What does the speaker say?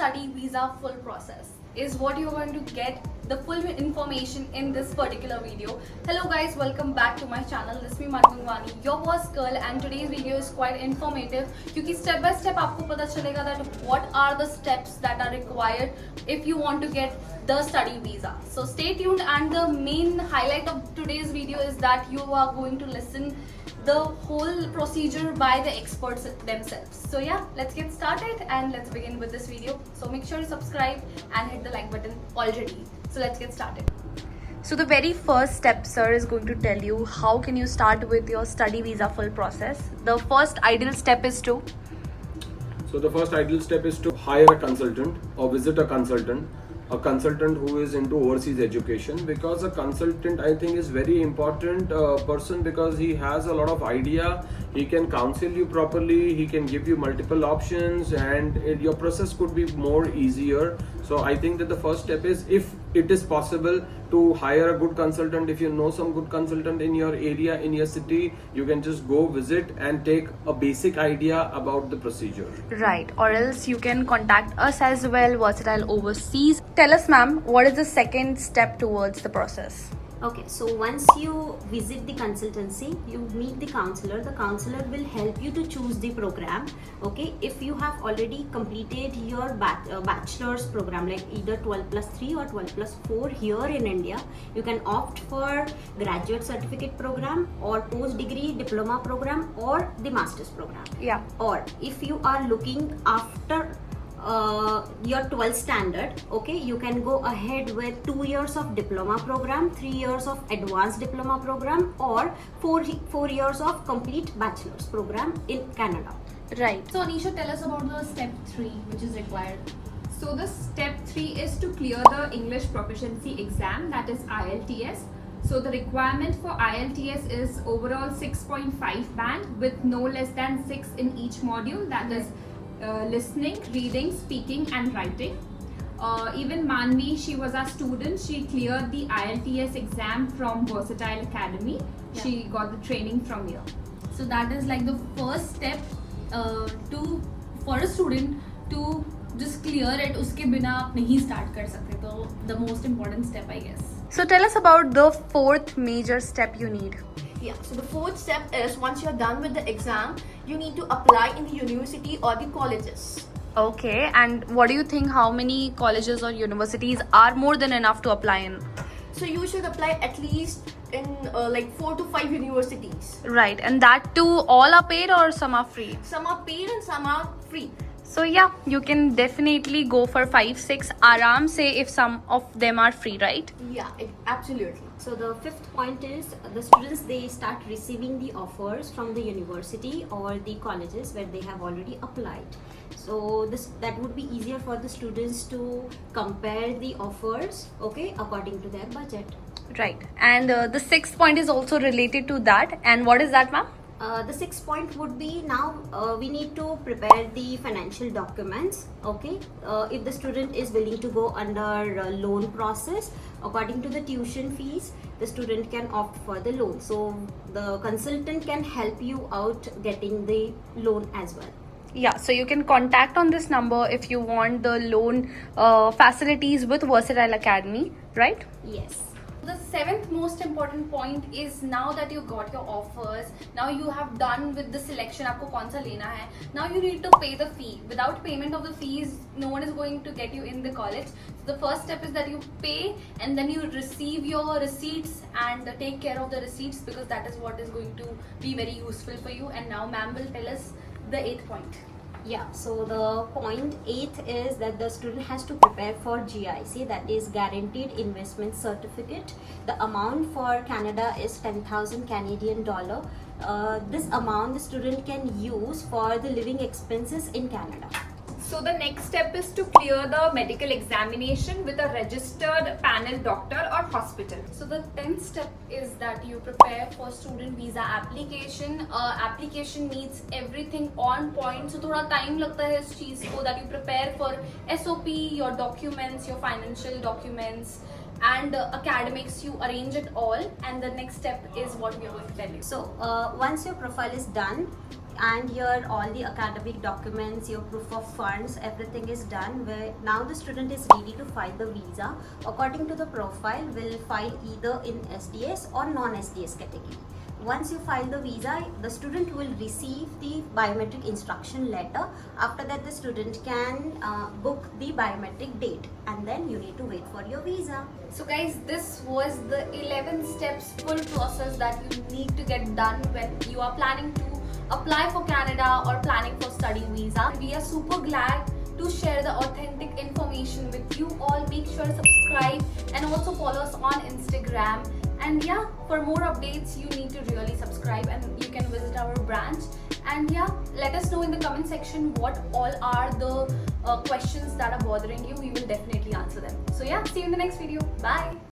study visa full process is what you're going to get the full information in this particular video. Hello guys, welcome back to my channel. This is me Manvi Gangwani, your boss girl, and today's video is quite informative क्योंकि step by step आपको पता चलेगा that what are the steps that are required if you want to get the study visa. So stay tuned, and the main highlight of today's video is that you are going to listen the whole procedure by the experts themselves. So yeah, let's get started and let's begin with this video. So make sure to subscribe and hit the like button already. So let's get started. So the very first step, sir, is going to tell you how can you start with your study visa full process. The first ideal step is to hire a consultant or visit a consultant who is into overseas education, because a consultant, I think, is very important person because he has a lot of idea. He can counsel you properly, he can give you multiple options, and your process could be more easier. So I think that the first step is, if it is possible, to hire a good consultant. If you know some good consultant in your area, in your city, you can just go visit and take a basic idea about the procedure. Right, or else you can contact us as well, Versatile Overseas. Tell us, ma'am, what is the second step towards the process? Okay, so once you visit the consultancy, you meet the counselor. The counselor will help you to choose the program. Okay, if you have already completed your bachelor's program, like either 12+3 or 12+4 here in India, you can opt for graduate certificate program or post-degree diploma program or the master's program. Yeah. Or if you are looking after your 12th standard, okay, you can go ahead with 2 years of diploma program, 3 years of advanced diploma program, or 4 years of complete bachelor's program in Canada. Right. So Anisha, tell us about the step 3 which is required. So the step 3 is to clear the English proficiency exam, that is IELTS. So the requirement for IELTS is overall 6.5 band with no less than 6 in each module, that is listening, reading, speaking and writing. Even Manvi, she was a student. She cleared the IELTS exam from Versatile Academy. Yeah. She got the training from here. So that is like the first step for a student to just clear it. उसके बिना आप नहीं start कर सकते. तो the most important step, I guess. So tell us about the fourth major step you need. Yeah, so the fourth step is, once you're done with the exam, you need to apply in the university or the colleges. Okay, and what do you think, how many colleges or universities are more than enough to apply in? So you should apply at least in like 4 to 5 universities. Right, and that too, all are paid or some are free? Some are paid and some are free. So yeah, you can definitely go for 5-6 aram se if some of them are free, right? Yeah, absolutely. So the fifth point is, the students, they start receiving the offers from the university or the colleges where they have already applied. So that would be easier for the students to compare the offers, okay, according to their budget. Right, and the sixth point is also related to that. And what is that, ma'am? The sixth point would be, now we need to prepare the financial documents. Okay, if the student is willing to go under loan process, according to the tuition fees, the student can opt for the loan. So the consultant can help you out getting the loan as well. Yeah, so you can contact on this number if you want the loan facilities with Versatile Academy, right? Yes. The seventh most important point is, now that you got your offers, now you have done with the selection, आपको कौन सा लेना है. Now you need to pay the fee. Without payment of the fees, no one is going to get you in the college. So the first step is that you pay and then you receive your receipts and take care of the receipts, because that is what is going to be very useful for you. And now ma'am will tell us the 8th point. Yeah, so the point 8 is that the student has to prepare for GIC, that is Guaranteed Investment Certificate. The amount for Canada is 10,000 Canadian dollar. This amount the student can use for the living expenses in Canada. So the next step is to clear the medical examination with a registered panel doctor or hospital. So the 10th step is that you prepare for student visa application. Application needs everything on point. So थोड़ा time लगता है इस चीज को, that you prepare for SOP, your documents, your financial documents, and academics. You arrange it all, and the next step is what we are going to tell you. So once your profile is done, and your all the academic documents, your proof of funds, everything is done. Where now the student is ready to file the visa. According to the profile, will file either in SDS or non-SDS category. Once you file the visa, the student will receive the biometric instruction letter. After that, the student can book the biometric date, and then you need to wait for your visa. So guys, this was the 11 steps full process that you need to get done when you are planning to apply for Canada or planning for study visa. We are super glad to share the authentic information with you all. Make sure to subscribe and also follow us on Instagram. And yeah, for more updates, you need to really subscribe, and you can visit our branch. And yeah, let us know in the comment section what all are the questions that are bothering you. We will definitely answer them. So yeah, see you in the next video. Bye.